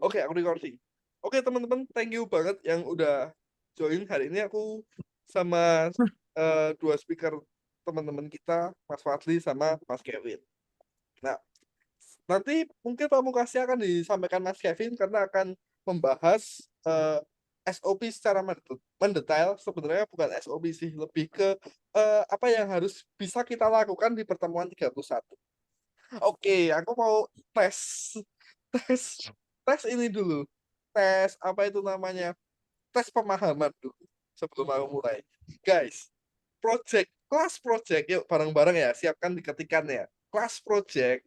Oke, aku recording. Oke, teman-teman, thank you banget yang udah join hari ini. Aku sama dua speaker teman-teman kita, Mas Fadli sama Mas Kevin. Nah, nanti mungkin pamungkasnya akan disampaikan Mas Kevin karena akan membahas SOP secara mendetail. Sebenarnya bukan SOP sih, lebih ke apa yang harus bisa kita lakukan di pertemuan 31. Oke, aku mau tes tes tes ini dulu. Tes apa itu namanya? Tes pemahaman dulu sebelum aku mulai. Guys, kelas project yuk bareng-bareng ya, siapkan diketikan ya. Kelas project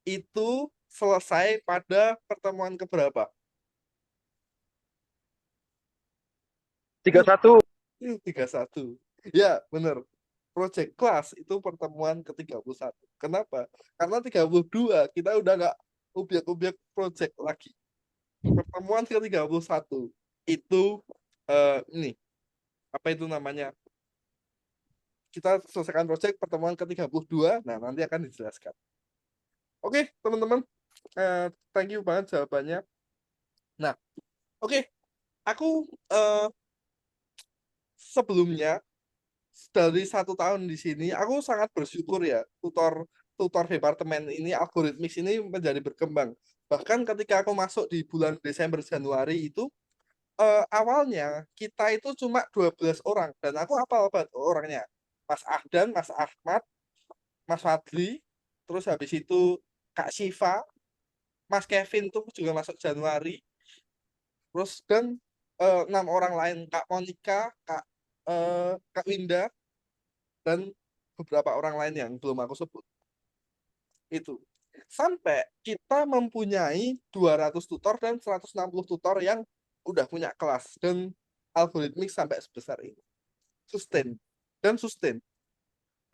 itu selesai pada pertemuan keberapa? 31. 31. Ya, bener. Project kelas itu pertemuan ke-31. Kenapa? Karena 32 kita udah nggak ubiak-ubiak project lagi. Pertemuan ke-31 itu ini apa itu namanya? Kita selesaikan project pertemuan ke-32. Nah, nanti akan dijelaskan. Oke, teman-teman. Thank you banget jawabannya. Nah, oke. Aku sebelumnya dari 1 tahun di sini, aku sangat bersyukur ya, tutor tutor departemen ini, algoritmik ini menjadi berkembang. Bahkan ketika aku masuk di bulan Desember Januari itu, awalnya kita itu cuma 12 orang dan aku apal banget orangnya. Mas Ahdan, Mas Ahmad, Mas Fadli, terus habis itu Kak Siva, Mas Kevin tuh juga masuk Januari, terus dan 6 orang lain, Kak Monica, Kak Winda, dan beberapa orang lain yang belum aku sebut. Itu. Sampai kita mempunyai 200 tutor dan 160 tutor yang udah punya kelas dan algoritmik sampai sebesar ini. Sustain dan sustain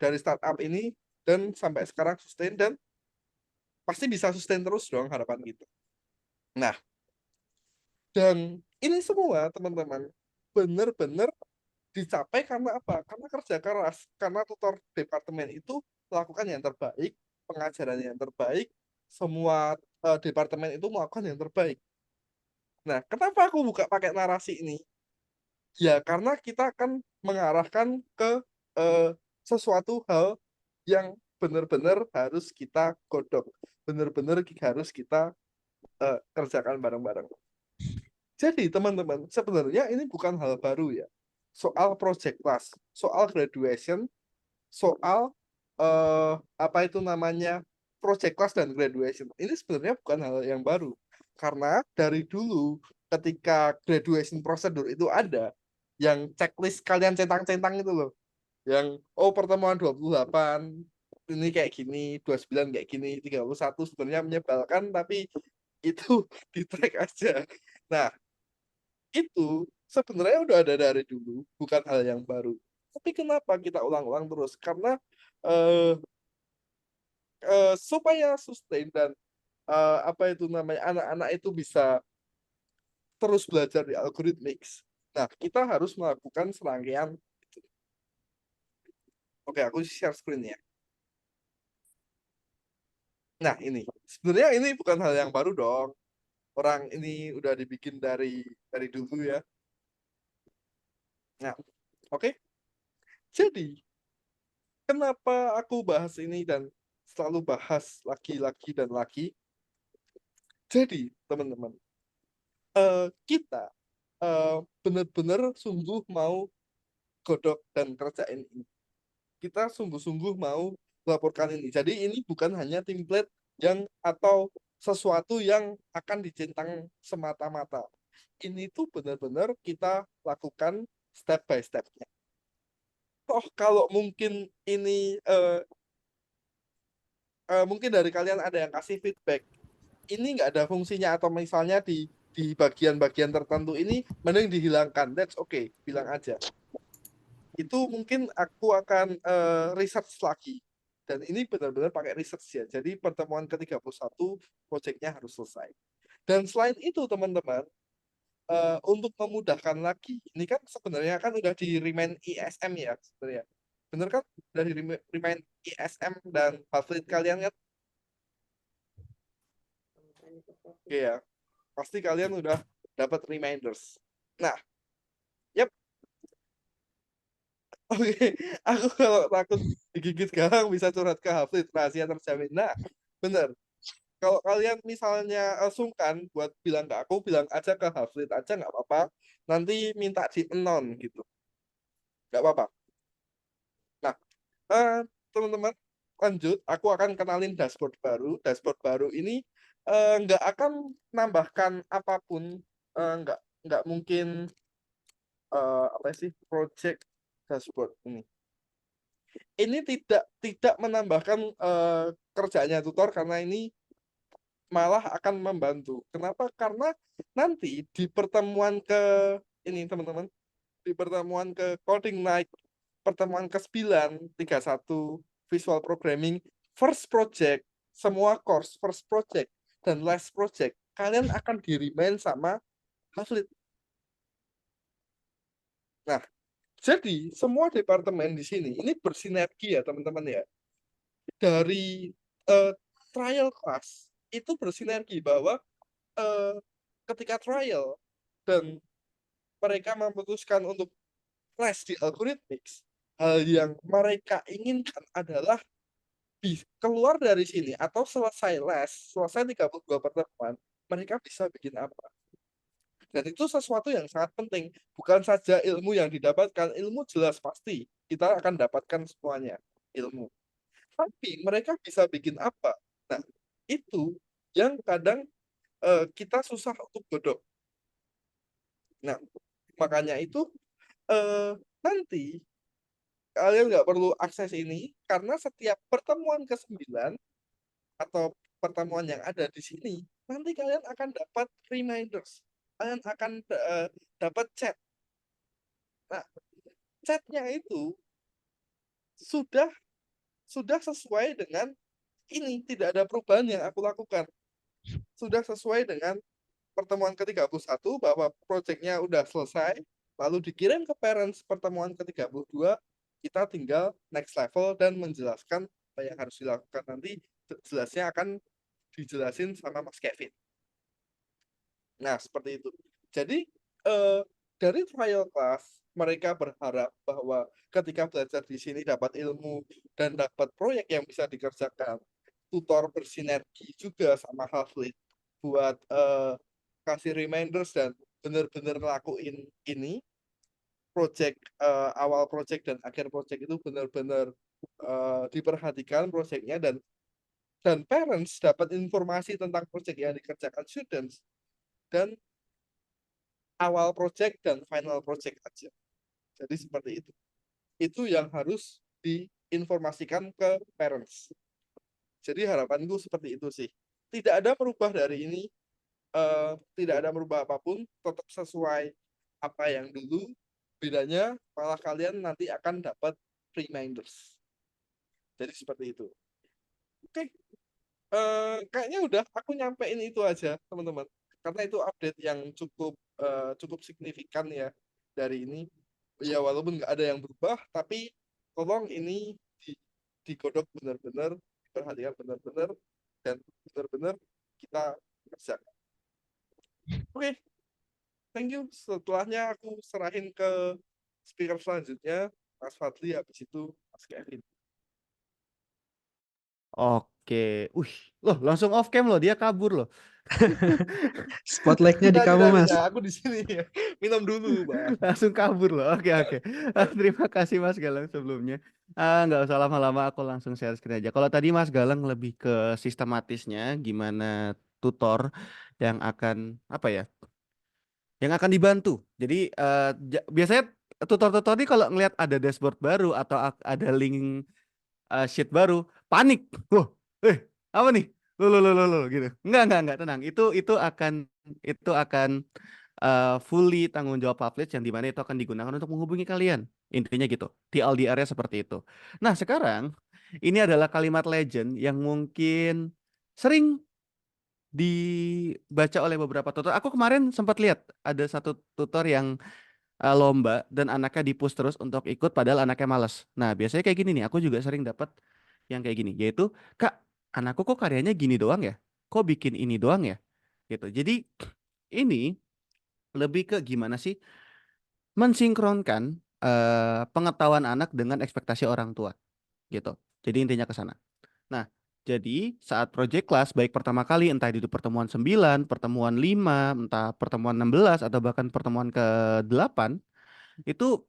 dari startup ini dan sampai sekarang sustain dan pasti bisa sustain terus dong harapan kita. Nah, dan ini semua teman-teman benar-benar dicapai karena apa? Karena kerja keras, karena tutor departemen itu melakukan yang terbaik, pengajaran yang terbaik, semua departemen itu melakukan yang terbaik. Nah, kenapa aku buka pakai narasi ini? Ya, karena kita akan mengarahkan ke eh, sesuatu hal yang benar-benar harus kita godok, benar-benar harus kita kerjakan bareng-bareng. Jadi, teman-teman, sebenarnya ini bukan hal baru ya. Soal project class, soal graduation, soal apa itu namanya project class dan graduation. Ini sebenarnya bukan hal yang baru. Karena dari dulu ketika graduation procedure itu ada, yang checklist kalian centang-centang itu loh. Yang oh pertemuan 28 ini kayak gini, 29 kayak gini, 31 sebenarnya menyebalkan tapi itu di track aja. Nah, itu sebenarnya udah ada dari dulu, bukan hal yang baru. Tapi kenapa kita ulang-ulang terus? Karena eh, supaya sustain dan apa itu namanya anak-anak itu bisa terus belajar di algoritmix. Nah, kita harus melakukan serangkaian. Oke, aku share screen ya. Nah, ini sebenarnya ini bukan hal yang baru dong. Orang ini udah dibikin dari dulu ya. Nah, oke. Jadi, kenapa aku bahas ini dan selalu bahas lagi-lagi dan lagi? Jadi, teman-teman, kita benar-benar sungguh mau godok dan kerjain ini. Kita sungguh-sungguh mau melaporkan ini. Jadi ini bukan hanya template yang atau sesuatu yang akan dicentang semata-mata. Ini tuh benar-benar kita lakukan step by stepnya. Toh kalau mungkin ini mungkin dari kalian ada yang kasih feedback, ini nggak ada fungsinya atau misalnya di bagian-bagian tertentu ini mending dihilangkan. That's okay, bilang aja. Itu mungkin aku akan research lagi. Dan ini benar-benar pakai research ya. Jadi pertemuan ke-31 proyeknya harus selesai. Dan selain itu teman-teman, untuk memudahkan lagi, ini kan sebenarnya kan udah di remind ISM ya sebenarnya. Bener kan? Udah di remind ISM dan Buffett kalian kan? Oke ya, pasti kalian udah dapat reminders. Nah, yep, oke, aku kalau takut digigit garang bisa curhat ke Hafid, rahasia terjamin. Nah, bener. Kalau kalian misalnya sungkan buat bilang ke aku, bilang aja ke Hafid aja nggak apa-apa. Nanti minta di anon gitu, nggak apa-apa. Nah, eh, teman-teman, lanjut. Aku akan kenalin dashboard baru. Dashboard baru ini nggak akan nambahkan apapun. Nggak mungkin apa sih project dashboard ini. Ini tidak tidak menambahkan kerjanya tutor karena ini malah akan membantu. Kenapa? Karena nanti di pertemuan ke ini teman-teman, di pertemuan ke coding night, pertemuan ke 9 31 visual programming, first project, semua course, first project dan last project, kalian akan di-remind sama Haflid. Nah, jadi semua departemen di sini ini bersinergi ya teman-teman ya. Dari eh, trial class itu bersinergi bahwa eh, ketika trial dan mereka memutuskan untuk les di algorithmics, hal yang mereka inginkan adalah keluar dari sini atau selesai les, selesai 32 pertemuan, mereka bisa bikin apa. Dan itu sesuatu yang sangat penting. Bukan saja ilmu yang didapatkan, ilmu jelas pasti. Kita akan dapatkan semuanya ilmu. Tapi mereka bisa bikin apa? Nah, itu yang kadang kita susah untuk godok. Nah, makanya itu nanti kalian nggak perlu akses ini karena setiap pertemuan ke 9 atau pertemuan yang ada di sini, nanti kalian akan dapat reminders. Kalian akan dapat chat. Nah, chatnya itu sudah sudah sesuai dengan ini, tidak ada perubahan yang aku lakukan. Sudah sesuai dengan pertemuan ke 31 bahwa proyeknya udah selesai, lalu dikirim ke parents pertemuan ke 32, kita tinggal next level dan menjelaskan apa yang harus dilakukan nanti, jelasnya akan dijelasin sama Mas Kevin. Nah, seperti itu. Jadi, eh, dari trial class, mereka berharap bahwa ketika belajar di sini dapat ilmu dan dapat proyek yang bisa dikerjakan, tutor bersinergi juga sama Haflid buat kasih reminders dan benar-benar ngelakuin ini, project awal project dan akhir project itu benar-benar diperhatikan projectnya, dan parents dapat informasi tentang project yang dikerjakan students, dan awal project dan final project aja. Jadi seperti itu. Itu yang harus diinformasikan ke parents. Jadi harapanku seperti itu sih. Tidak ada merubah dari ini, tidak ada merubah apapun, tetap sesuai apa yang dulu. Bedanya malah kalian nanti akan dapat reminders. Jadi seperti itu. Oke, kayaknya udah aku nyampein itu aja teman-teman. Karena itu update yang cukup signifikan ya dari ini. Ya walaupun nggak ada yang berubah, tapi tolong ini digodok benar-benar, perhatikan benar-benar, dan benar-benar kita kerjakan. Oke, thank you. Setelahnya aku serahin ke speaker selanjutnya, Mas Fadli, habis itu Mas Kevin. Oke, loh langsung off cam loh, dia kabur loh. Spotlightnya di Tidak, kamu, tidak, Mas. tidak. Aku di sini ya. Minum dulu, Bang. Langsung kabur loh. Oke, oke. Terima kasih Mas Galang sebelumnya. Nggak usah lama-lama, aku langsung share screen aja. Kalau tadi Mas Galang lebih ke sistematisnya, gimana tutor yang akan apa ya? Yang akan dibantu. Jadi biasanya tutor-tutor ini kalau ngelihat ada dashboard baru atau ada link sheet baru, panik. Wah, apa nih? Lo gitu. Enggak, tenang. Itu akan fully tanggung jawab publish, yang dimana itu akan digunakan untuk menghubungi kalian. Intinya gitu. TLDR-nya seperti itu. Nah, sekarang ini adalah kalimat legend yang mungkin sering dibaca oleh beberapa tutor. Aku kemarin sempat lihat ada satu tutor yang lomba dan anaknya di-push terus untuk ikut padahal anaknya malas. Nah, biasanya kayak gini nih, aku juga sering dapat yang kayak gini, yaitu, "Kak, anakku kok karyanya gini doang ya? kok bikin ini doang ya? Gitu. Jadi ini lebih ke gimana sih mensinkronkan pengetahuan anak dengan ekspektasi orang tua gitu. Jadi intinya ke sana. Nah, jadi saat project class baik pertama kali entah itu pertemuan 9, pertemuan 5, entah pertemuan 16 atau bahkan pertemuan ke-8 itu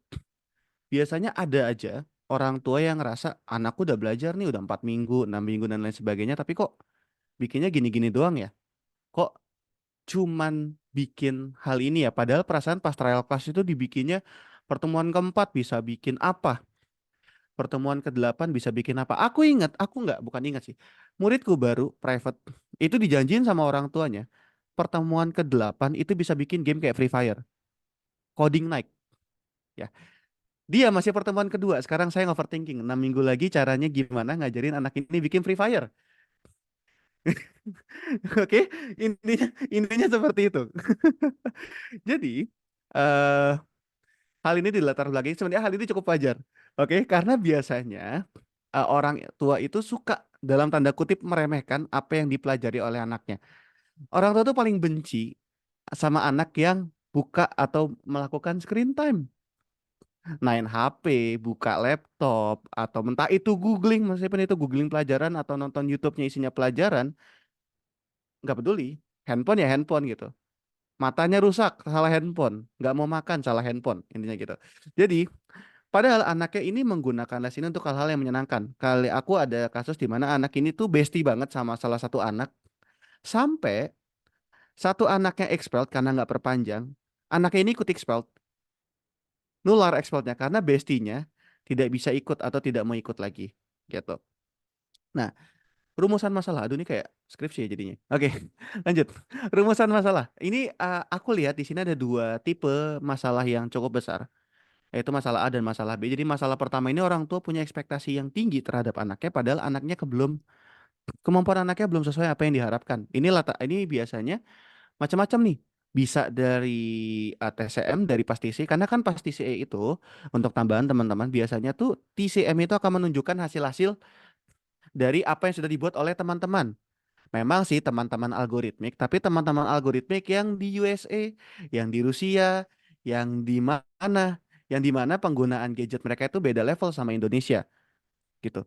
biasanya ada aja orang tua yang ngerasa anakku udah belajar nih udah 4 minggu, 6 minggu dan lain sebagainya tapi kok bikinnya gini-gini doang ya? Kok cuman bikin hal ini ya? Padahal perasaan pas trial class itu dibikinnya pertemuan keempat bisa bikin apa? Pertemuan ke-8 bisa bikin apa? Aku ingat, aku nggak, bukan ingat sih. Muridku baru private itu dijanjiin sama orang tuanya. Pertemuan ke-8 itu bisa bikin game kayak Free Fire, coding night. Ya, dia masih pertemuan kedua. Sekarang saya overthinking. 6 minggu lagi caranya gimana ngajarin anak ini bikin Free Fire. Oke, intinya seperti itu. Jadi eh hal ini di latar belakang sebenarnya hal ini cukup wajar. Oke, karena biasanya orang tua itu suka dalam tanda kutip meremehkan apa yang dipelajari oleh anaknya. Orang tua tuh paling benci sama anak yang buka atau melakukan screen time, main HP, buka laptop, atau mentah itu googling, meskipun itu googling pelajaran atau nonton YouTube-nya isinya pelajaran, nggak peduli. Handphone ya handphone gitu. Matanya rusak, salah handphone. Nggak mau makan, salah handphone. Intinya gitu. Jadi, padahal anaknya ini menggunakan les ini untuk hal-hal yang menyenangkan. Kali aku ada kasus di mana anak ini tuh bestie banget sama salah satu anak. Sampai satu anaknya expelled karena nggak perpanjang. Anaknya ini ikut expelled. Nular expelled-nya karena bestinya tidak bisa ikut atau tidak mau ikut lagi. Gitu. Nah, rumusan masalah. Aduh ini kayak skripsi ya jadinya. Oke, lanjut. Rumusan masalah. Ini aku lihat di sini ada dua tipe masalah yang cukup besar. Yaitu masalah A dan masalah B. Jadi masalah pertama ini orang tua punya ekspektasi yang tinggi terhadap anaknya, padahal anaknya kemampuan anaknya belum sesuai apa yang diharapkan. Ini biasanya macam-macam nih. Bisa dari TCM, dari pas TC, karena kan pas TCE itu untuk tambahan teman-teman biasanya tuh TCM itu akan menunjukkan hasil-hasil dari apa yang sudah dibuat oleh teman-teman. Memang sih teman-teman algoritmik, tapi teman-teman algoritmik yang di USA, yang di Rusia, yang di mana, yang di mana penggunaan gadget mereka itu beda level sama Indonesia gitu.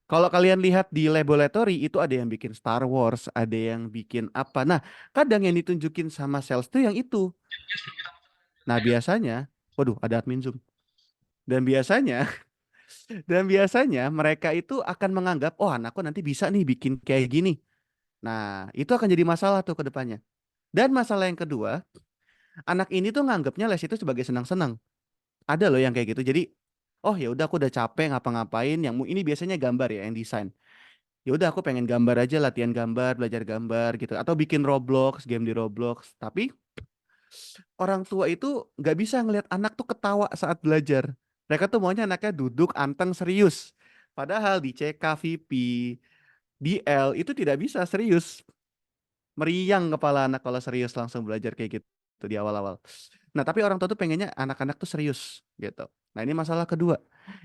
Kalau kalian lihat di laboratory itu ada yang bikin Star Wars, ada yang bikin apa. Nah, kadang yang ditunjukin sama sales itu yang itu. Nah, biasanya, waduh, ada admin Zoom. Dan biasanya, dan biasanya mereka itu akan menganggap, oh anakku nanti bisa nih bikin kayak gini. Nah, itu akan jadi masalah tuh ke depannya. Dan masalah yang kedua, anak ini tuh nganggapnya les itu sebagai senang-senang. Ada loh yang kayak gitu. Jadi, oh ya udah aku udah capek ngapa-ngapain. Ini biasanya gambar ya, yang desain. Ya udah aku pengen gambar aja, latihan gambar, belajar gambar gitu. Atau bikin Roblox, game di Roblox. Tapi orang tua itu nggak bisa ngelihat anak tuh ketawa saat belajar. Mereka tuh maunya anaknya duduk anteng serius. Padahal di CK, VP, DL itu tidak bisa serius. Meriang kepala anak kalau serius langsung belajar kayak gitu di awal-awal. Nah, tapi orang tua tuh pengennya anak-anak tuh serius gitu. Nah, ini masalah kedua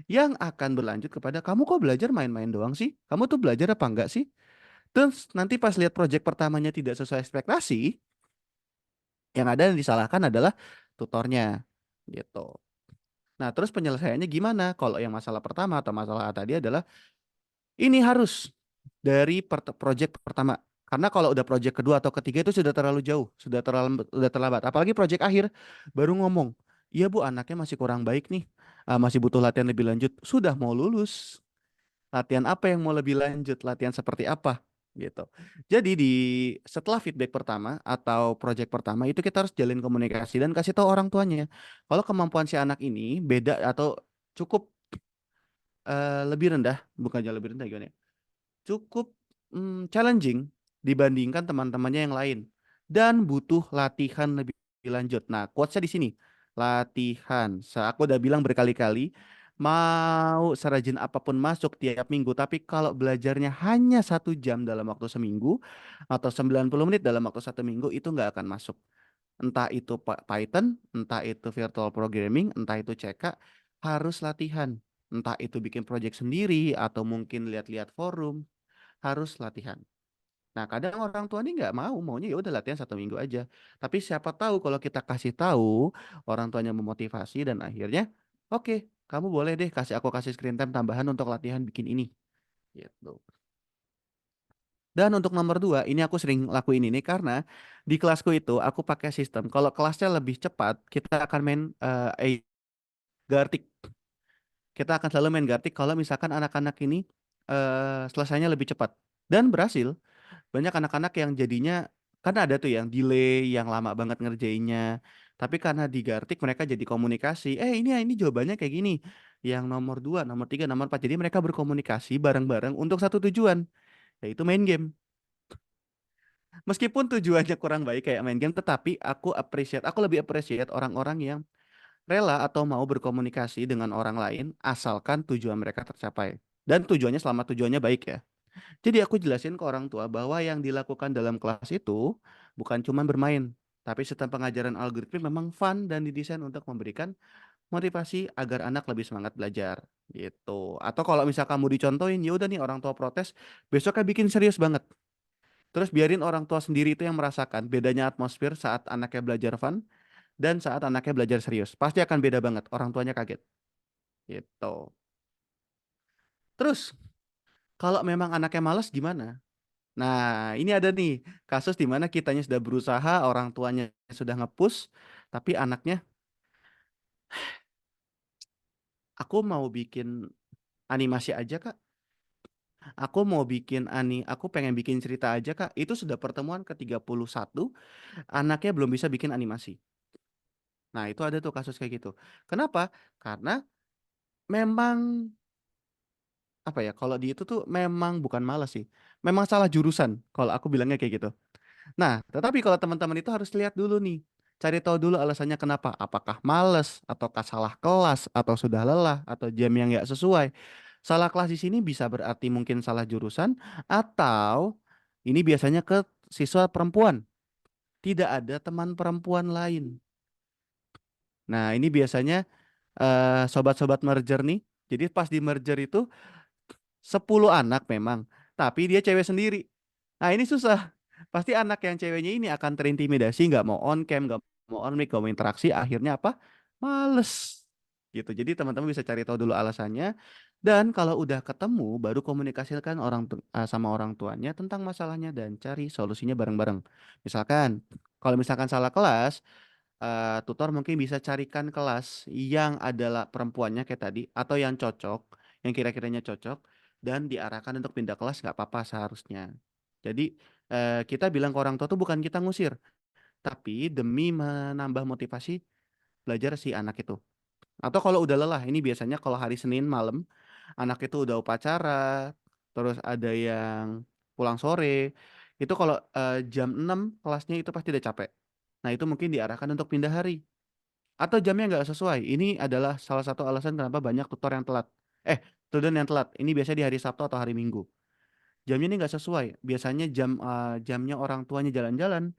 yang akan berlanjut kepada kamu kok belajar main-main doang sih? Kamu tuh belajar apa enggak sih? Terus nanti pas lihat project pertamanya tidak sesuai ekspektasi, yang ada yang disalahkan adalah tutornya gitu. Nah, terus penyelesaiannya gimana? Kalau yang masalah pertama atau masalah A tadi adalah ini harus dari project pertama. Karena kalau udah project kedua atau ketiga itu sudah terlalu jauh, sudah terlambat. Apalagi project akhir baru ngomong, iya Bu anaknya masih kurang baik nih, masih butuh latihan lebih lanjut. Sudah mau lulus, latihan apa yang mau lebih lanjut, latihan seperti apa gitu. Jadi setelah feedback pertama atau project pertama itu kita harus jalin komunikasi dan kasih tahu orang tuanya kalau kemampuan si anak ini beda atau cukup lebih rendah, bukan jauh lebih rendah gimana ya? Cukup challenging dibandingkan teman-temannya yang lain dan butuh latihan lebih lanjut. Nah, quotes-nya di sini. Latihan. Aku udah bilang berkali-kali mau serajin apapun masuk tiap minggu, tapi kalau belajarnya hanya 1 jam dalam waktu seminggu atau 90 menit dalam waktu 1 minggu itu nggak akan masuk. Entah itu Python, entah itu virtual programming, entah itu CK, harus latihan. Entah itu bikin project sendiri atau mungkin lihat-lihat forum, harus latihan. Nah, kadang orang tua nih nggak mau, maunya ya udah latihan 1 minggu aja. Tapi siapa tahu kalau kita kasih tahu, orang tuanya memotivasi dan akhirnya, oke, kamu boleh deh kasih screen time tambahan untuk latihan bikin ini. Gitu. Dan untuk nomor 2, ini aku sering lakuin ini karena di kelasku itu aku pakai sistem. Kalau kelasnya lebih cepat, kita akan main Gartic. Kita akan selalu main Gartic kalau misalkan anak-anak ini selesainya lebih cepat. Dan berhasil. Banyak anak-anak yang jadinya, kan ada tuh yang delay, yang lama banget ngerjainnya. Tapi karena di Gartic mereka jadi komunikasi. Ini jawabannya kayak gini. Yang nomor 2, nomor 3, nomor 4. Jadi mereka berkomunikasi bareng-bareng untuk satu tujuan, yaitu main game. Meskipun tujuannya kurang baik kayak main game, tetapi aku lebih appreciate orang-orang yang rela atau mau berkomunikasi dengan orang lain asalkan tujuan mereka tercapai. Dan tujuannya selama tujuannya baik ya. Jadi aku jelasin ke orang tua bahwa yang dilakukan dalam kelas itu bukan cuma bermain, tapi sistem pengajaran algoritma memang fun dan didesain untuk memberikan motivasi agar anak lebih semangat belajar gitu. Atau kalau misal kamu dicontohin, ya udah nih orang tua protes, besoknya bikin serius banget. Terus biarin orang tua sendiri itu yang merasakan bedanya atmosfer saat anaknya belajar fun dan saat anaknya belajar serius. Pasti akan beda banget, orang tuanya kaget gitu. Terus kalau memang anaknya malas gimana? Nah, ini ada nih kasus di mana kitanya sudah berusaha, orang tuanya sudah nge-push, tapi anaknya, aku mau bikin animasi aja Kak. Aku pengen bikin cerita aja Kak. Itu sudah pertemuan ke-31, anaknya belum bisa bikin animasi. Nah, itu ada tuh kasus kayak gitu. Kenapa? Karena memang apa ya? Kalau di itu tuh memang bukan malas sih. Memang salah jurusan kalau aku bilangnya kayak gitu. Nah, tetapi kalau teman-teman itu harus lihat dulu nih. Cari tahu dulu alasannya kenapa. Apakah males, ataukah salah kelas, atau sudah lelah, atau jam yang nggak sesuai. Salah kelas di sini bisa berarti mungkin salah jurusan, atau ini biasanya ke siswa perempuan. Tidak ada teman perempuan lain. Nah, ini biasanya sobat-sobat merger nih. Jadi pas di merger itu 10 anak memang, tapi dia cewek sendiri. Nah, ini susah. Pasti anak yang ceweknya ini akan terintimidasi, nggak mau on cam, nggak mau on mic, nggak mau interaksi, akhirnya apa? Males. Gitu. Jadi teman-teman bisa cari tahu dulu alasannya. Dan kalau udah ketemu, baru komunikasikan sama orang tuanya tentang masalahnya dan cari solusinya bareng-bareng. Misalkan, kalau misalkan salah kelas, tutor mungkin bisa carikan kelas yang adalah perempuannya kayak tadi atau yang cocok, yang kira-kiranya cocok dan diarahkan untuk pindah kelas nggak apa-apa seharusnya. Jadi kita bilang ke orang tua tuh bukan kita ngusir, tapi demi menambah motivasi belajar si anak itu. Atau kalau udah lelah, ini biasanya kalau hari Senin malam anak itu udah upacara, terus ada yang pulang sore, itu kalau jam 6 kelasnya itu pasti udah capek. Nah, itu mungkin diarahkan untuk pindah hari. Atau jamnya nggak sesuai. Ini adalah salah satu alasan kenapa banyak tutor yang telat. Student yang telat. Ini biasanya di hari Sabtu atau hari Minggu. Jamnya ini nggak sesuai. Biasanya jamnya orang tuanya jalan-jalan.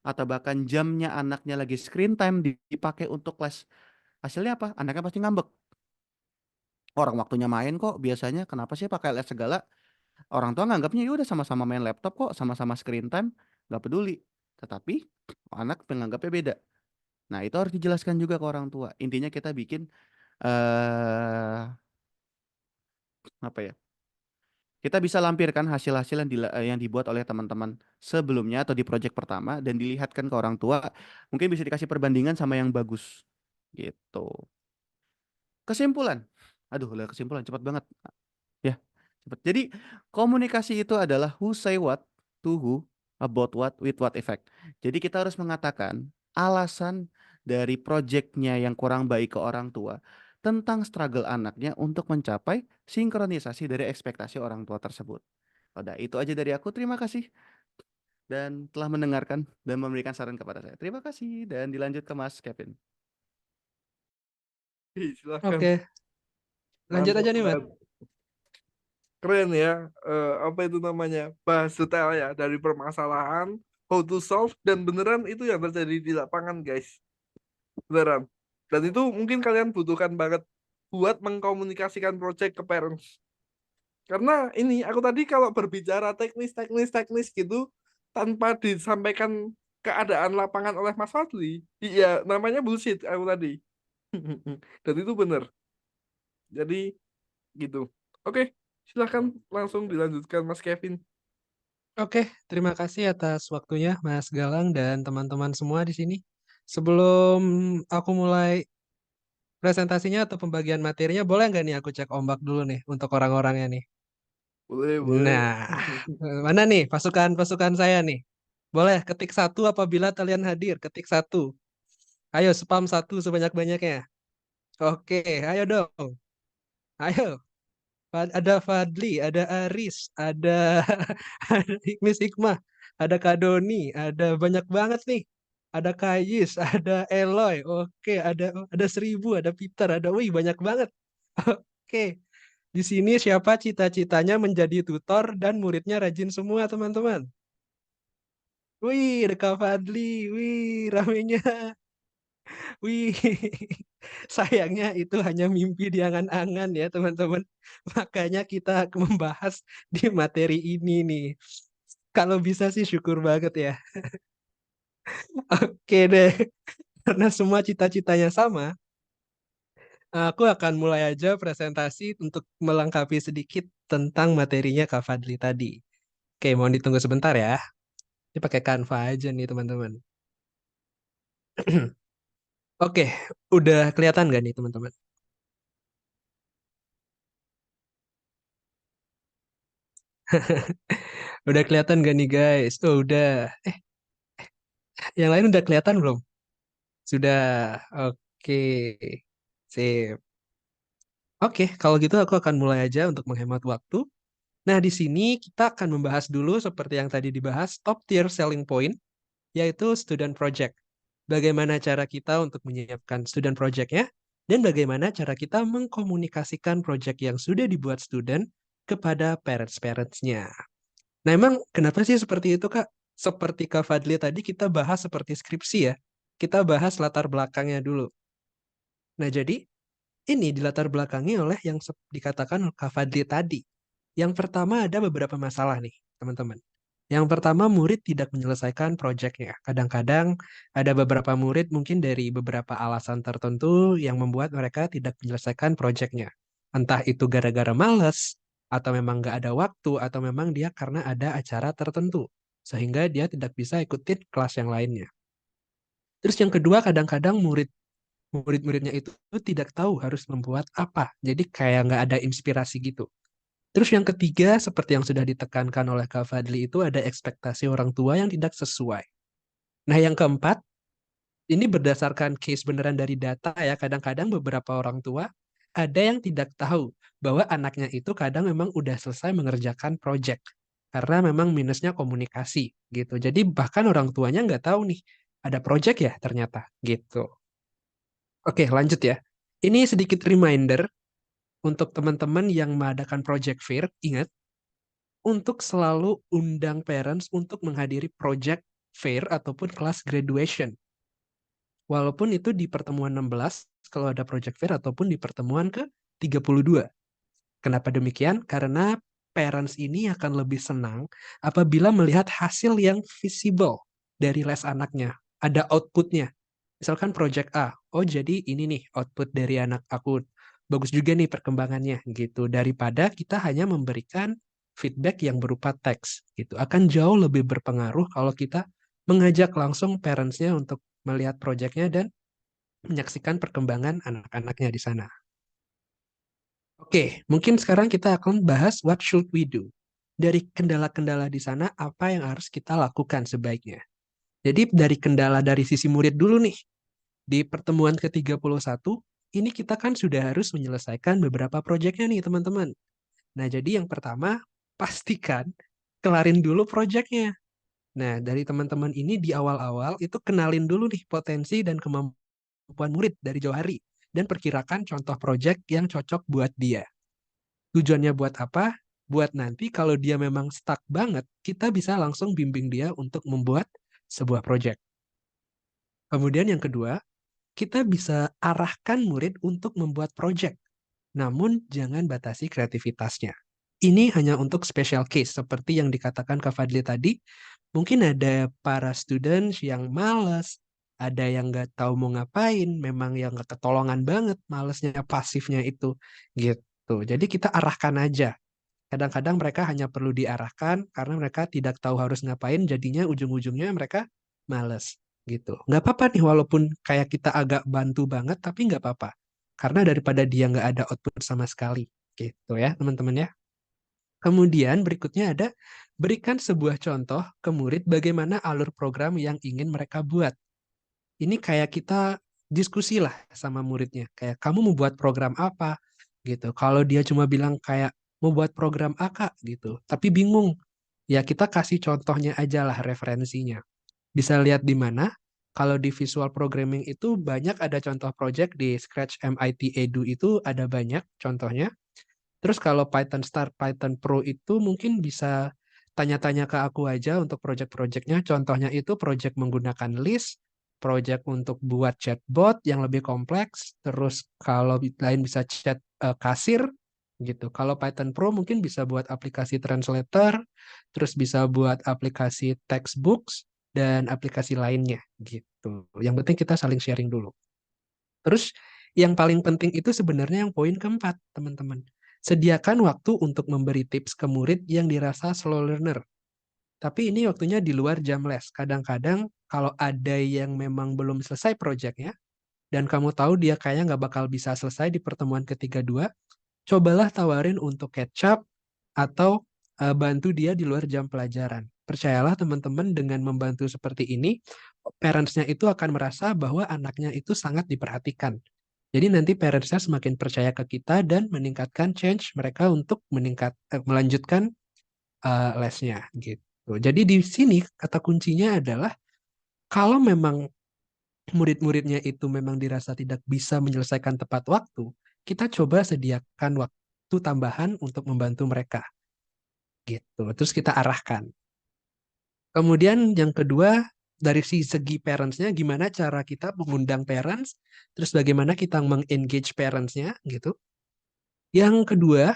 Atau bahkan jamnya anaknya lagi screen time dipakai untuk les. Hasilnya apa? Anaknya pasti ngambek. Orang waktunya main kok biasanya. Kenapa sih pakai les segala? Orang tua nganggapnya ya udah sama-sama main laptop kok. Sama-sama screen time. Nggak peduli. Tetapi anak menganggapnya beda. Nah, itu harus dijelaskan juga ke orang tua. Intinya kita bikin eh apa ya? Kita bisa lampirkan hasil-hasil yang dibuat oleh teman-teman sebelumnya atau di project pertama dan dilihatkan ke orang tua. Mungkin bisa dikasih perbandingan sama yang bagus. Gitu. Kesimpulan. Aduh, udah kesimpulan cepat banget. Ya, cepat. Jadi, komunikasi itu adalah who say what to who about what with what effect. Jadi kita harus mengatakan alasan dari proyeknya yang kurang baik ke orang tua tentang struggle anaknya untuk mencapai sinkronisasi dari ekspektasi orang tua tersebut. Udah, itu aja dari aku. Terima kasih dan telah mendengarkan dan memberikan saran kepada saya. Terima kasih dan dilanjut ke Mas Kevin. Silakan. Oke, lanjut Mantap aja nih, Mas. banget. Keren ya. Apa itu namanya? Bahas detail ya dari permasalahan, how to solve, dan beneran itu yang terjadi di lapangan, guys. Beneran. Dan itu mungkin kalian butuhkan banget buat mengkomunikasikan project ke parents. Karena ini aku tadi kalau berbicara teknis gitu tanpa disampaikan keadaan lapangan oleh Mas Fadli, iya namanya bullshit aku tadi. Dan itu benar. Jadi gitu. Oke, silahkan langsung dilanjutkan Mas Kevin. Oke, terima kasih atas waktunya Mas Galang dan teman-teman semua di sini. Sebelum aku mulai presentasinya atau pembagian materinya, boleh nggak nih aku cek ombak dulu nih untuk orang-orangnya nih? Boleh, boleh. Nah, mana nih pasukan-pasukan saya nih? Boleh ketik satu apabila kalian hadir, ketik satu. Ayo spam satu sebanyak-banyaknya. Oke, ayo dong. Ayo. Ada Fadli, ada Aris, ada ada Miss Hikmah, ada Kak Doni, ada banyak banget nih. Ada Kayis, ada Eloy, oke, ada Seribu, ada Peter, ada wih banyak banget. Oke, di sini siapa cita-citanya menjadi tutor dan muridnya rajin semua teman-teman? Wih, ada Kak Fadli, wih ramenya, wih. Sayangnya itu hanya mimpi di angan-angan ya teman-teman. Makanya kita membahas di materi ini nih. Kalau bisa sih syukur banget ya. Oke deh. Karena semua cita-citanya sama, aku akan mulai aja presentasi untuk melengkapi sedikit tentang materinya Kak Fadli tadi. Oke, mohon ditunggu sebentar ya. Ini pakai Canva aja nih teman-teman. Oke, udah kelihatan gak nih teman-teman? Udah kelihatan gak nih guys? Oh udah. Yang lain udah kelihatan belum? Sudah. Oke. Sip. Oke, kalau gitu aku akan mulai aja untuk menghemat waktu. Nah, di sini kita akan membahas dulu seperti yang tadi dibahas, top tier selling point, yaitu student project. Bagaimana cara kita untuk menyiapkan student project-nya, dan bagaimana cara kita mengkomunikasikan project yang sudah dibuat student kepada parents-parents-nya. Nah, emang kenapa sih seperti itu, Kak? Seperti Kak Fadli tadi kita bahas seperti skripsi ya. Kita bahas latar belakangnya dulu. Nah, jadi ini dilatar belakangi oleh yang dikatakan Kak Fadli tadi. Yang pertama ada beberapa masalah nih, teman-teman. Yang pertama, murid tidak menyelesaikan proyeknya. Kadang-kadang ada beberapa murid mungkin dari beberapa alasan tertentu yang membuat mereka tidak menyelesaikan proyeknya. Entah itu gara-gara males, atau memang nggak ada waktu, atau memang dia karena ada acara tertentu. Sehingga dia tidak bisa ikutin kelas yang lainnya. Terus yang kedua, kadang-kadang murid-muridnya itu tidak tahu harus membuat apa. Jadi kayak nggak ada inspirasi gitu. Terus yang ketiga, seperti yang sudah ditekankan oleh Kak Fadli itu ada ekspektasi orang tua yang tidak sesuai. Nah yang keempat, ini berdasarkan case beneran dari data ya, kadang-kadang beberapa orang tua ada yang tidak tahu bahwa anaknya itu kadang memang udah selesai mengerjakan project. Karena memang minusnya komunikasi gitu. Jadi bahkan orang tuanya nggak tahu nih, ada project ya ternyata gitu. Oke lanjut ya. Ini sedikit reminder untuk teman-teman yang mengadakan project fair, ingat, untuk selalu undang parents untuk menghadiri project fair ataupun kelas graduation. Walaupun itu di pertemuan 16 kalau ada project fair ataupun di pertemuan ke-32. Kenapa demikian? Karena parents ini akan lebih senang apabila melihat hasil yang visible dari les anaknya. Ada outputnya. Misalkan project A, oh jadi ini nih output dari anak aku. Bagus juga nih perkembangannya gitu. Daripada kita hanya memberikan feedback yang berupa teks gitu. Akan jauh lebih berpengaruh kalau kita mengajak langsung parents-nya untuk melihat projectnya dan menyaksikan perkembangan anak-anaknya di sana. Oke, mungkin sekarang kita akan bahas what should we do. Dari kendala-kendala di sana, apa yang harus kita lakukan sebaiknya. Jadi dari kendala dari sisi murid dulu nih. Di pertemuan ke-31, ini kita kan sudah harus menyelesaikan beberapa proyeknya nih teman-teman. Nah, jadi yang pertama, pastikan kelarin dulu proyeknya. Nah, dari teman-teman ini di awal-awal itu kenalin dulu nih potensi dan kemampuan murid dari jauh hari. Dan perkirakan contoh proyek yang cocok buat dia. Tujuannya buat apa? Buat nanti kalau dia memang stuck banget, kita bisa langsung bimbing dia untuk membuat sebuah proyek. Kemudian yang kedua, kita bisa arahkan murid untuk membuat proyek. Namun jangan batasi kreativitasnya. Ini hanya untuk special case, seperti yang dikatakan Kak Fadli tadi. Mungkin ada para students yang malas, ada yang nggak tahu mau ngapain, memang yang nggak ketolongan banget, malesnya, pasifnya itu, gitu. Jadi kita arahkan aja. Kadang-kadang mereka hanya perlu diarahkan karena mereka tidak tahu harus ngapain, jadinya ujung-ujungnya mereka males, gitu. Nggak apa-apa nih, walaupun kayak kita agak bantu banget, tapi nggak apa-apa. Karena daripada dia nggak ada output sama sekali, gitu ya, teman-teman ya. Kemudian berikutnya ada berikan sebuah contoh ke murid bagaimana alur program yang ingin mereka buat. Ini kayak kita diskusi lah sama muridnya. Kayak kamu mau buat program apa gitu. Kalau dia cuma bilang kayak mau buat program A Kak gitu, tapi bingung. Ya kita kasih contohnya aja lah referensinya. Bisa lihat di mana? Kalau di visual programming itu banyak ada contoh project di Scratch MIT Edu itu ada banyak contohnya. Terus kalau Python Start, Python Pro itu mungkin bisa tanya-tanya ke aku aja untuk project-projectnya. Contohnya itu project menggunakan list, project untuk buat chatbot yang lebih kompleks. Terus kalau lain bisa chat kasir gitu. Kalau Python Pro mungkin bisa buat aplikasi translator, terus bisa buat aplikasi textbooks dan aplikasi lainnya gitu. Yang penting kita saling sharing dulu. Terus yang paling penting itu sebenarnya yang poin keempat, teman-teman. Sediakan waktu untuk memberi tips ke murid yang dirasa slow learner. Tapi ini waktunya di luar jam les. Kadang-kadang kalau ada yang memang belum selesai proyeknya, dan kamu tahu dia kayaknya nggak bakal bisa selesai di pertemuan ketiga dua, cobalah tawarin untuk catch up atau bantu dia di luar jam pelajaran. Percayalah teman-teman, dengan membantu seperti ini, parents-nya itu akan merasa bahwa anaknya itu sangat diperhatikan. Jadi nanti parents-nya semakin percaya ke kita dan meningkatkan change mereka untuk melanjutkan lesnya gitu. Jadi di sini kata kuncinya adalah kalau memang murid-muridnya itu memang dirasa tidak bisa menyelesaikan tepat waktu, kita coba sediakan waktu tambahan untuk membantu mereka gitu. Terus kita arahkan. Kemudian yang kedua, dari segi parents-nya, gimana cara kita mengundang parents, terus bagaimana kita meng-engage parents-nya gitu. Yang kedua,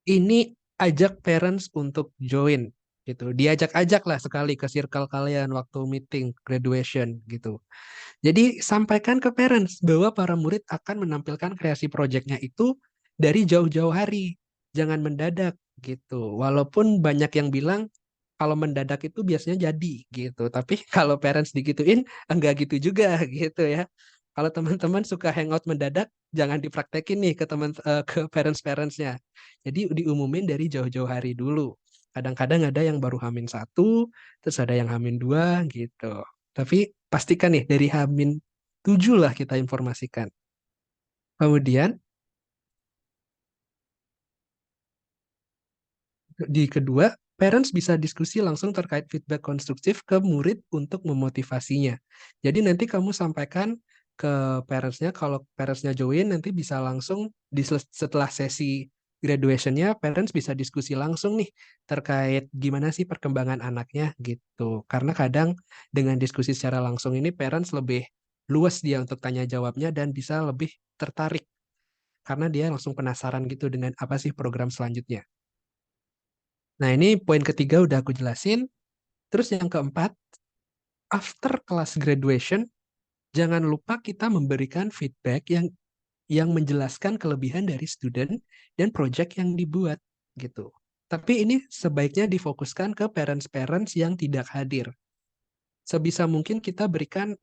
ini ajak parents untuk join gitu. Diajak-ajak lah sekali ke circle kalian waktu meeting graduation gitu. Jadi sampaikan ke parents bahwa para murid akan menampilkan kreasi proyeknya itu dari jauh-jauh hari. Jangan mendadak gitu. Walaupun banyak yang bilang kalau mendadak itu biasanya jadi gitu. Tapi kalau parents digituin enggak gitu juga gitu ya. Kalau teman-teman suka hangout mendadak, jangan dipraktekin nih ke ke parents-parentsnya. Jadi diumumin dari jauh-jauh hari dulu. Kadang-kadang ada yang baru Hamin 1, terus ada yang Hamin 2 gitu. Tapi pastikan nih dari Hamin 7 lah kita informasikan. Kemudian di kedua, parents bisa diskusi langsung terkait feedback konstruktif ke murid untuk memotivasinya. Jadi nanti kamu sampaikan ke parentsnya, kalau parentsnya join nanti bisa langsung setelah sesi graduation-nya, parents bisa diskusi langsung nih terkait gimana sih perkembangan anaknya gitu. Karena kadang dengan diskusi secara langsung ini parents lebih luas dia untuk tanya jawabnya dan bisa lebih tertarik karena dia langsung penasaran gitu dengan apa sih program selanjutnya. Nah, ini poin ketiga udah aku jelasin. Terus yang keempat, after class graduation, jangan lupa kita memberikan feedback yang menjelaskan kelebihan dari student dan project yang dibuat gitu. Tapi ini sebaiknya difokuskan ke parents-parents yang tidak hadir. Sebisa mungkin kita berikan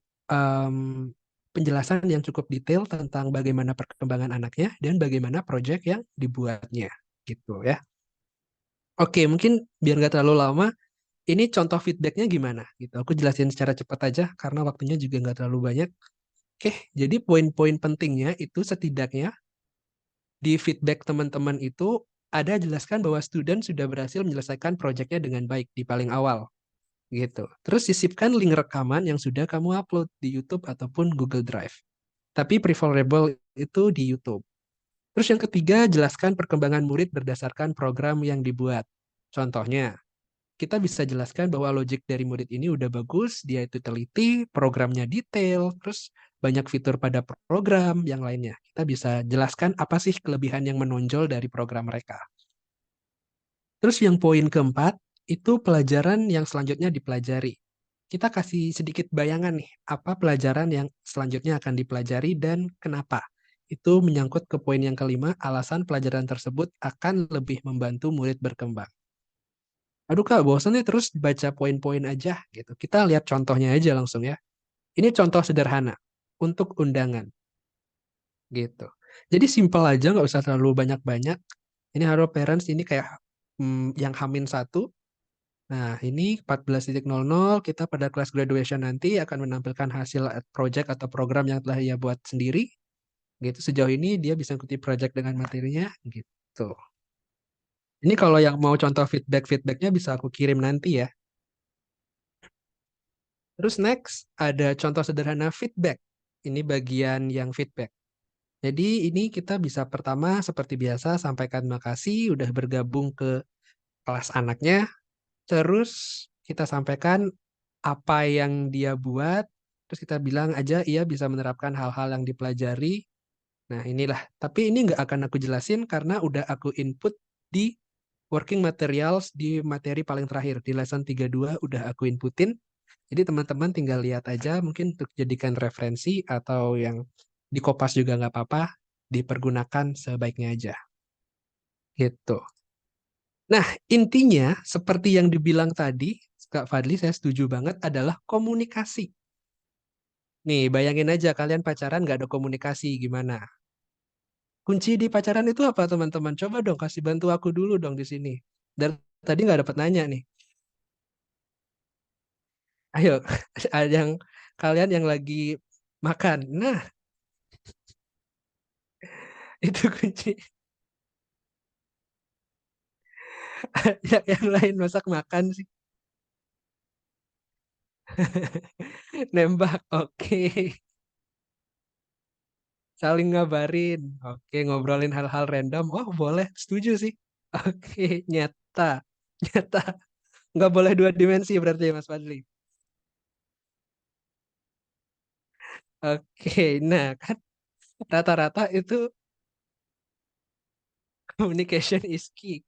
penjelasan yang cukup detail tentang bagaimana perkembangan anaknya dan bagaimana project yang dibuatnya gitu ya. Oke, mungkin biar nggak terlalu lama, ini contoh feedbacknya gimana gitu. Aku jelasin secara cepat aja karena waktunya juga nggak terlalu banyak. Oke, jadi poin-poin pentingnya itu setidaknya di feedback teman-teman itu ada jelaskan bahwa student sudah berhasil menyelesaikan proyeknya dengan baik di paling awal gitu. Terus sisipkan link rekaman yang sudah kamu upload di YouTube ataupun Google Drive. Tapi preferable itu di YouTube. Terus yang ketiga, jelaskan perkembangan murid berdasarkan program yang dibuat. Contohnya, kita bisa jelaskan bahwa logic dari murid ini udah bagus, dia itu teliti, programnya detail, terus banyak fitur pada program yang lainnya. Kita bisa jelaskan apa sih kelebihan yang menonjol dari program mereka. Terus yang poin keempat, itu pelajaran yang selanjutnya dipelajari. Kita kasih sedikit bayangan nih, apa pelajaran yang selanjutnya akan dipelajari dan kenapa. Itu menyangkut ke poin yang kelima, alasan pelajaran tersebut akan lebih membantu murid berkembang. Aduh Kak, bosan nih terus baca poin-poin aja gitu. Kita lihat contohnya aja langsung ya. Ini contoh sederhana untuk undangan gitu. Jadi simpel aja, nggak usah terlalu banyak-banyak. Ini Haro Parents ini kayak yang H-1. Nah, ini 14.00 kita pada kelas graduation nanti akan menampilkan hasil project atau program yang telah ia buat sendiri. Gitu. Sejauh ini dia bisa ikuti project dengan materinya gitu. Ini kalau yang mau contoh feedbacknya bisa aku kirim nanti ya. Terus next ada contoh sederhana feedback. Ini bagian yang feedback. Jadi ini kita bisa pertama seperti biasa sampaikan makasih udah bergabung ke kelas anaknya. Terus kita sampaikan apa yang dia buat. Terus kita bilang aja ia bisa menerapkan hal-hal yang dipelajari. Nah inilah. Tapi ini nggak akan aku jelasin karena udah aku input di working materials di materi paling terakhir. Di lesson 32 udah aku inputin. Jadi teman-teman tinggal lihat aja mungkin untuk jadikan referensi atau yang di kopas juga nggak apa-apa. Dipergunakan sebaiknya aja. Gitu. Nah, intinya seperti yang dibilang tadi, Kak Fadli, saya setuju banget adalah komunikasi. Nih, bayangin aja kalian pacaran nggak ada komunikasi, gimana? Kunci di pacaran itu apa, teman-teman? Coba dong kasih bantu aku dulu dong di sini. Dan tadi nggak dapat nanya nih. Ayo, ada yang kalian yang lagi makan. Nah, itu kunci. Yang lain masak makan sih. Nembak, oke. Saling ngabarin. Oke, ngobrolin hal-hal random. Oh, boleh. Setuju sih. Oke, nyata. Nyata. Nggak boleh dua dimensi berarti ya, Mas Fadli. Oke, nah kan rata-rata itu communication is key.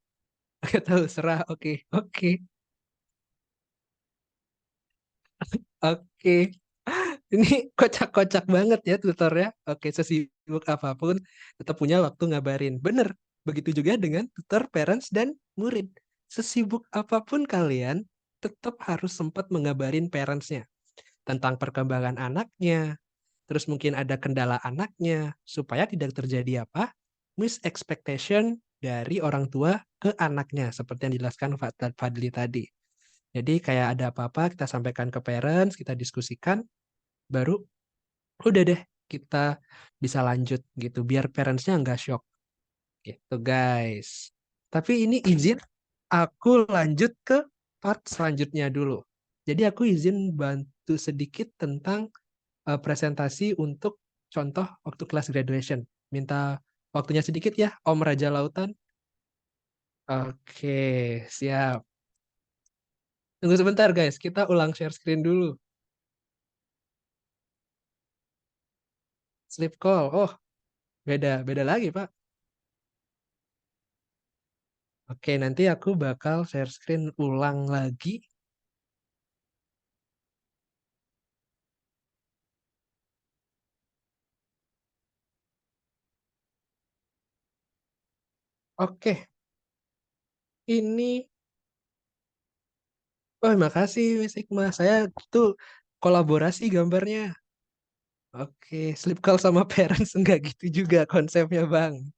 Oke, tahu serah. Oke, oke, oke. Ini kocak-kocak banget ya tutornya. Oke, sesibuk apapun tetap punya waktu ngabarin. Bener. Begitu juga dengan tutor, parents, dan murid. Sesibuk apapun kalian, tetap harus sempat mengabarin parentsnya tentang perkembangan anaknya. Terus mungkin ada kendala anaknya, supaya tidak terjadi apa? Misexpectation dari orang tua ke anaknya, seperti yang dijelaskan Fadli tadi. Jadi kayak ada apa-apa, kita sampaikan ke parents, kita diskusikan, baru udah deh kita bisa lanjut gitu biar parentsnya nggak shock gitu guys. Tapi ini izin aku lanjut ke part selanjutnya dulu. Jadi aku izin bantu sedikit tentang presentasi untuk contoh waktu kelas graduation. Minta waktunya sedikit ya Om Raja Lautan. Oke, siap. Tunggu sebentar guys, kita ulang share screen dulu. Sleep call. Oh, beda lagi, Pak. Oke, nanti aku bakal share screen ulang lagi. Oke, ini. Oh, makasih, Miss Hikmah. Saya itu kolaborasi gambarnya. Oke, sleep call sama parents enggak gitu juga konsepnya, Bang.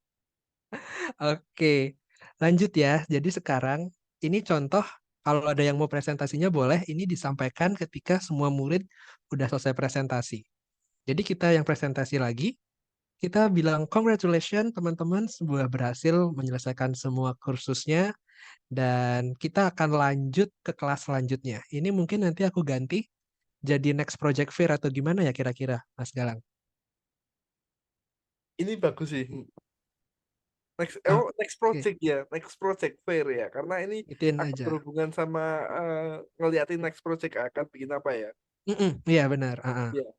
Oke, lanjut ya. Jadi sekarang ini contoh kalau ada yang mau presentasinya boleh ini disampaikan ketika semua murid udah selesai presentasi. Jadi kita yang presentasi lagi, kita bilang congratulations teman-teman sebuah berhasil menyelesaikan semua kursusnya dan kita akan lanjut ke kelas selanjutnya. Ini mungkin nanti aku ganti jadi next project fair atau gimana ya kira-kira, Mas Galang? Ini bagus sih. Next Oke, project ya, next project fair ya. Karena ini ituin akan aja. berhubungan sama ngeliatin next project akan bikin apa ya. Iya benar. Ya,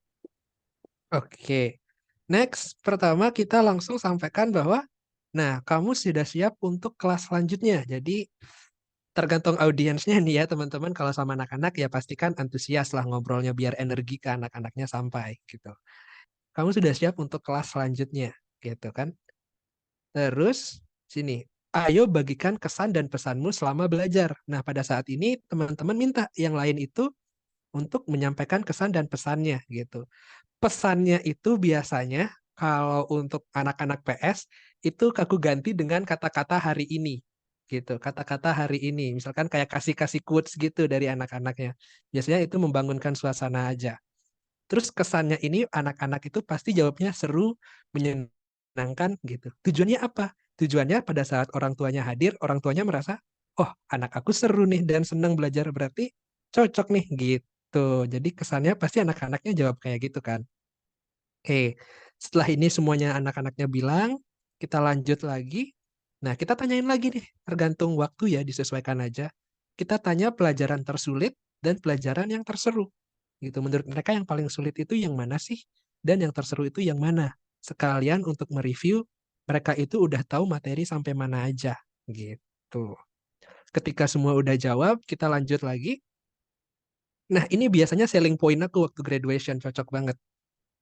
Oke. Next, pertama kita langsung sampaikan bahwa, nah kamu sudah siap untuk kelas selanjutnya. Jadi tergantung audiensnya nih ya teman-teman. Kalau sama anak-anak ya pastikan antusias lah ngobrolnya biar energi ke anak-anaknya sampai gitu. Kamu sudah siap untuk kelas selanjutnya gitu kan? Terus sini, ayo bagikan kesan dan pesanmu selama belajar. Nah, pada saat ini teman-teman minta yang lain itu untuk menyampaikan kesan dan pesannya gitu. Pesannya itu biasanya kalau untuk anak-anak PS itu aku ganti dengan kata-kata hari ini gitu. Kata-kata hari ini. Misalkan kayak kasih-kasih quotes gitu dari anak-anaknya. Biasanya itu membangunkan suasana aja. Terus kesannya ini anak-anak itu pasti jawabnya seru, menyenangkan gitu. Tujuannya apa? Tujuannya pada saat orang tuanya hadir, orang tuanya merasa, oh anak aku seru nih dan senang belajar berarti cocok nih gitu. Jadi kesannya pasti anak-anaknya jawab kayak gitu kan. Oke, setelah ini semuanya anak-anaknya bilang, kita lanjut lagi. Nah, kita tanyain lagi nih, tergantung waktu ya, disesuaikan aja. Kita tanya pelajaran tersulit dan pelajaran yang terseru. Gitu. Menurut mereka yang paling sulit itu yang mana sih? Dan yang terseru itu yang mana? Sekalian untuk mereview, mereka itu udah tahu materi sampai mana aja. Gitu. Ketika semua udah jawab, kita lanjut lagi. Nah, ini biasanya selling point aku waktu graduation, cocok banget.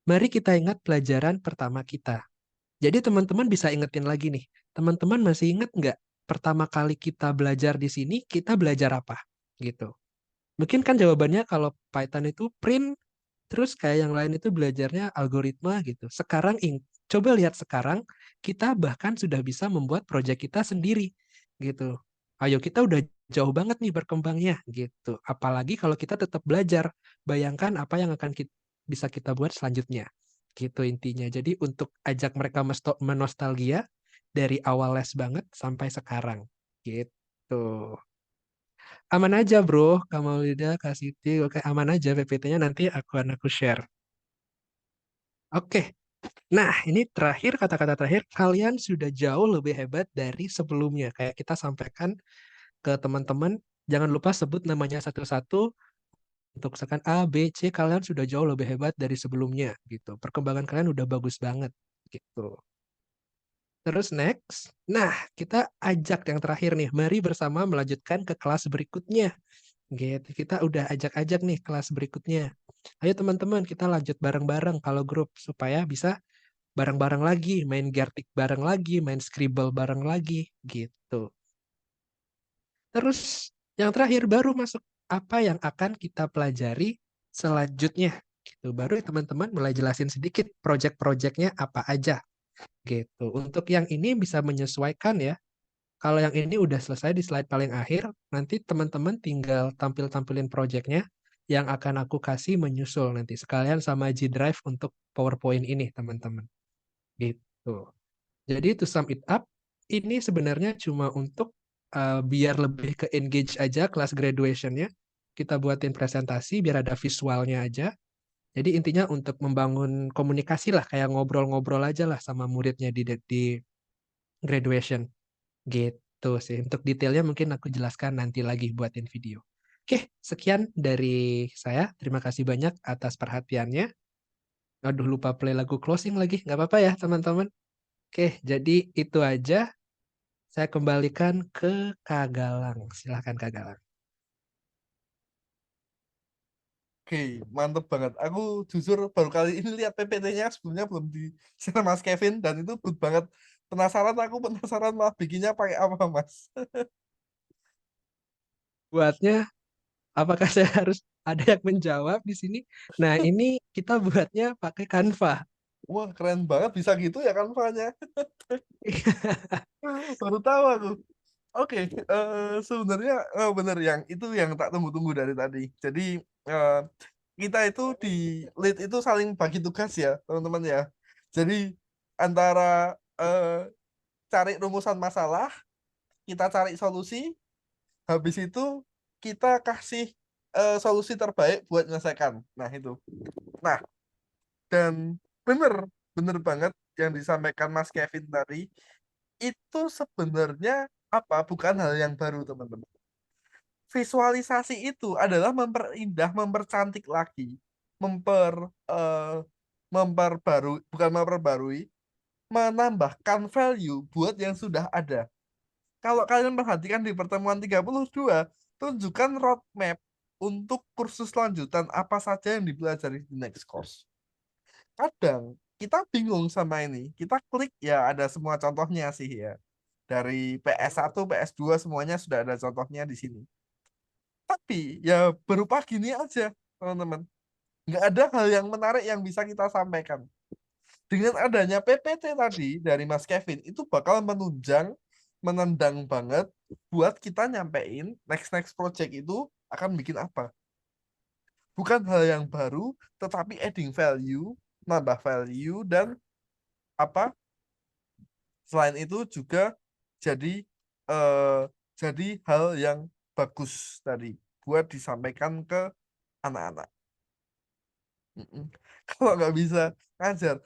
Mari kita ingat pelajaran pertama kita. Jadi teman-teman bisa ingetin lagi nih. Teman-teman masih ingat nggak pertama kali kita belajar di sini, kita belajar apa? Gitu. Mungkin kan jawabannya kalau Python itu print, terus kayak yang lain itu belajarnya algoritma gitu. Sekarang coba lihat sekarang, kita bahkan sudah bisa membuat proyek kita sendiri gitu. Ayo kita udah jauh banget nih berkembangnya gitu. Apalagi kalau kita tetap belajar, bayangkan apa yang akan bisa kita buat selanjutnya. Gitu intinya. Jadi untuk ajak mereka menostalgia dari awal les banget sampai sekarang. Gitu. Aman aja bro, Kak Maulida, Kak Siti, oke aman aja PPT-nya nanti aku share. Oke, nah ini terakhir kata-kata terakhir, kalian sudah jauh lebih hebat dari sebelumnya. Kayak kita sampaikan ke teman-teman, jangan lupa sebut namanya satu-satu. Untuk misalkan A, B, C, kalian sudah jauh lebih hebat dari sebelumnya gitu. Perkembangan kalian udah bagus banget gitu. Terus next, nah kita ajak yang terakhir nih, mari bersama melanjutkan ke kelas berikutnya. Gitu, kita udah ajak-ajak nih kelas berikutnya. Ayo teman-teman, kita lanjut bareng-bareng kalau grup supaya bisa bareng-bareng lagi, main Gertik bareng lagi, main Scribble bareng lagi, gitu. Terus yang terakhir baru masuk apa yang akan kita pelajari selanjutnya. Gitu. Baru teman-teman mulai jelasin sedikit project-projectnya apa aja. Gitu. Untuk yang ini bisa menyesuaikan ya. Kalau yang ini udah selesai di slide paling akhir, nanti teman-teman tinggal tampil-tampilin projectnya yang akan aku kasih menyusul nanti. Sekalian sama G Drive untuk PowerPoint ini, teman-teman. Gitu. Jadi to sum it up, ini sebenarnya cuma untuk biar lebih ke engage aja kelas graduation-nya. Kita buatin presentasi biar ada visualnya aja. Jadi intinya untuk membangun komunikasi lah, kayak ngobrol-ngobrol aja lah sama muridnya di graduation. Gitu sih. Untuk detailnya mungkin aku jelaskan nanti lagi buatin video. Oke, sekian dari saya. Terima kasih banyak atas perhatiannya. Aduh, lupa play lagu closing lagi. Nggak apa-apa ya, teman-teman. Oke, jadi itu aja. Saya kembalikan ke Kak Galang. Silahkan Kak Galang. Oke, mantep banget. Aku jujur baru kali ini lihat PPT-nya, sebelumnya belum di share Mas Kevin, dan itu good banget. Aku penasaran malah bikinnya pakai apa, Mas? Buatnya, apakah saya harus ada yang menjawab di sini? Nah, ini kita buatnya pakai Canva. Wah, keren banget bisa gitu ya kan, Fanya? Baru tahu aku. Oke, sebenarnya bener yang itu yang tak tunggu-tunggu dari tadi. Jadi eh, kita itu di lead itu saling bagi tugas ya, teman-teman ya. Jadi antara eh, cari rumusan masalah, kita cari solusi, habis itu kita kasih solusi terbaik buat menyelesaikan. Nah, itu. Nah, dan bener, bener banget yang disampaikan Mas Kevin tadi, itu sebenarnya apa? Bukan hal yang baru, teman-teman. Visualisasi itu adalah memperindah, mempercantik lagi, memper eh, memperbarui, bukan memperbarui, menambahkan value buat yang sudah ada. Kalau kalian perhatikan di pertemuan 32, tunjukkan roadmap untuk kursus lanjutan apa saja yang dipelajari di next course. Kadang kita bingung sama ini. Kita klik ya ada semua contohnya sih ya. Dari PS1, PS2 semuanya sudah ada contohnya di sini. Tapi ya berupa gini aja, teman-teman. Nggak ada hal yang menarik yang bisa kita sampaikan. Dengan adanya PPT tadi dari Mas Kevin, itu bakal menendang banget buat kita nyampein next project itu akan bikin apa. Bukan hal yang baru, tetapi adding value, nambah value, dan apa selain itu juga jadi eh, jadi hal yang bagus tadi buat disampaikan ke anak-anak. Kalau nggak bisa ngajar,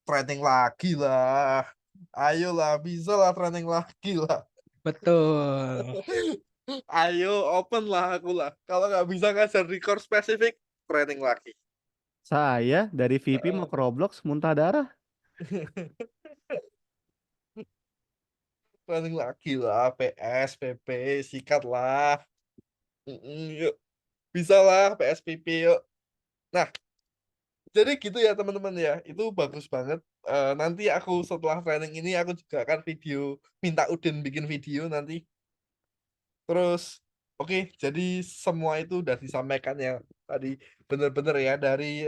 training lagi lah. Ayolah, bisa lah training lagi lah. Betul. Ayo, open lah aku lah. Kalau nggak bisa ngajar di course spesifik, training lagi. Saya dari VP mau ke Roblox muntah darah. Training lagi lah, PS, PP, sikat lah. Yuk, bisa lah PSPP yuk. Nah, jadi gitu ya teman-teman ya. Itu bagus banget. Nanti aku setelah training ini aku juga akan minta Udin bikin video nanti. Terus, oke, jadi semua itu udah disampaikan ya tadi bener-bener ya dari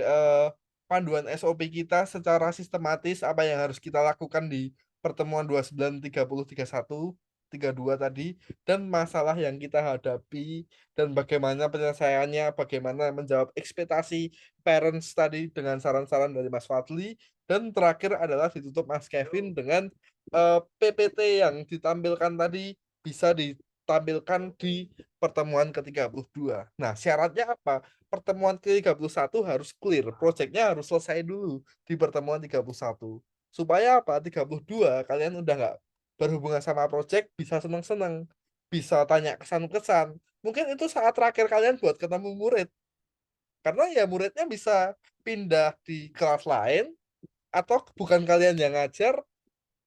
panduan SOP kita secara sistematis apa yang harus kita lakukan di pertemuan 29, 30, 31, 32 tadi dan masalah yang kita hadapi dan bagaimana penyelesaiannya, bagaimana menjawab ekspektasi parents tadi dengan saran-saran dari Mas Fadli dan terakhir adalah ditutup Mas Kevin dengan PPT yang ditampilkan tadi bisa ditampilkan di pertemuan ke-32. Nah, syaratnya apa? Pertemuan ke-31 harus clear, proyeknya harus selesai dulu di pertemuan 31. Supaya apa? 32 kalian udah nggak berhubungan sama proyek, bisa seneng-seneng, bisa tanya kesan-kesan. Mungkin itu saat terakhir kalian buat ketemu murid. Karena ya muridnya bisa pindah di kelas lain, atau bukan kalian yang ngajar,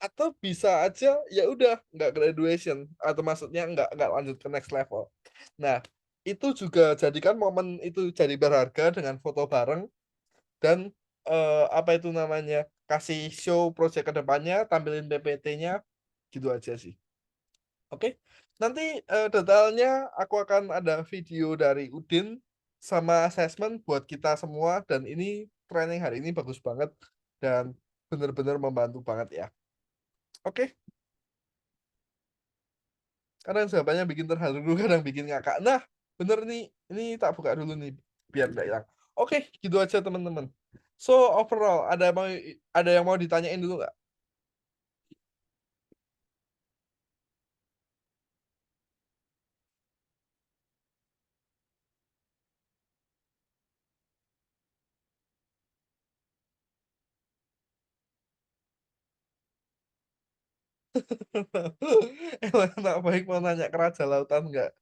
atau bisa aja ya udah nggak graduation atau maksudnya nggak lanjut ke next level. Nah, itu juga jadikan momen itu jadi berharga dengan foto bareng dan apa itu namanya kasih show project ke depannya, tampilin PPT-nya gitu aja sih. Oke, nanti detailnya aku akan ada video dari Udin sama assessment buat kita semua dan ini training hari ini bagus banget dan benar-benar membantu banget ya. Oke. Kadang jawabannya bikin terharu dulu, kadang bikin ngakak. Nah, bener nih, ini tak buka dulu nih, biar nggak hilang. Oke, gitu aja teman-teman. So, overall, ada yang mau ditanyain dulu nggak? Elena baik mau nanya ke Raja Lautan nggak?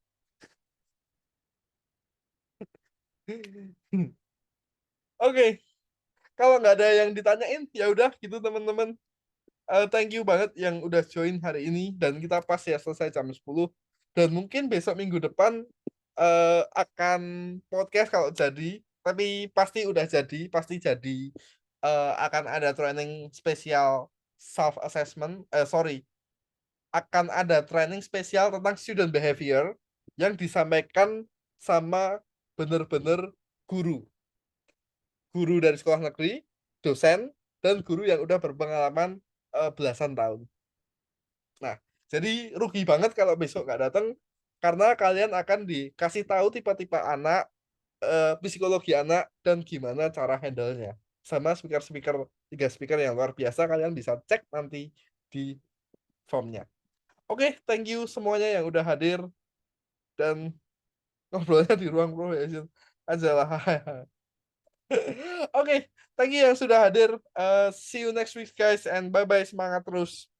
Oke, kalau nggak ada yang ditanyain, ya udah gitu teman-teman. Thank you banget yang udah join hari ini dan kita pas ya selesai jam 10 dan mungkin besok minggu depan akan podcast kalau jadi tapi pasti jadi akan ada training spesial self assessment sorry akan ada training spesial tentang student behavior yang disampaikan sama bener-bener guru guru dari sekolah negeri, dosen, dan guru yang udah berpengalaman belasan tahun. Nah, jadi rugi banget kalau besok nggak datang karena kalian akan dikasih tahu tipe-tipe anak, psikologi anak, dan gimana cara handle-nya. Sama speaker-speaker, 3 speaker yang luar biasa, kalian bisa cek nanti di formnya. Oke, thank you semuanya yang udah hadir dan ngobrolnya di ruang profession aja lah. Oke, thank you yang sudah hadir. See you next week guys and bye-bye, semangat terus.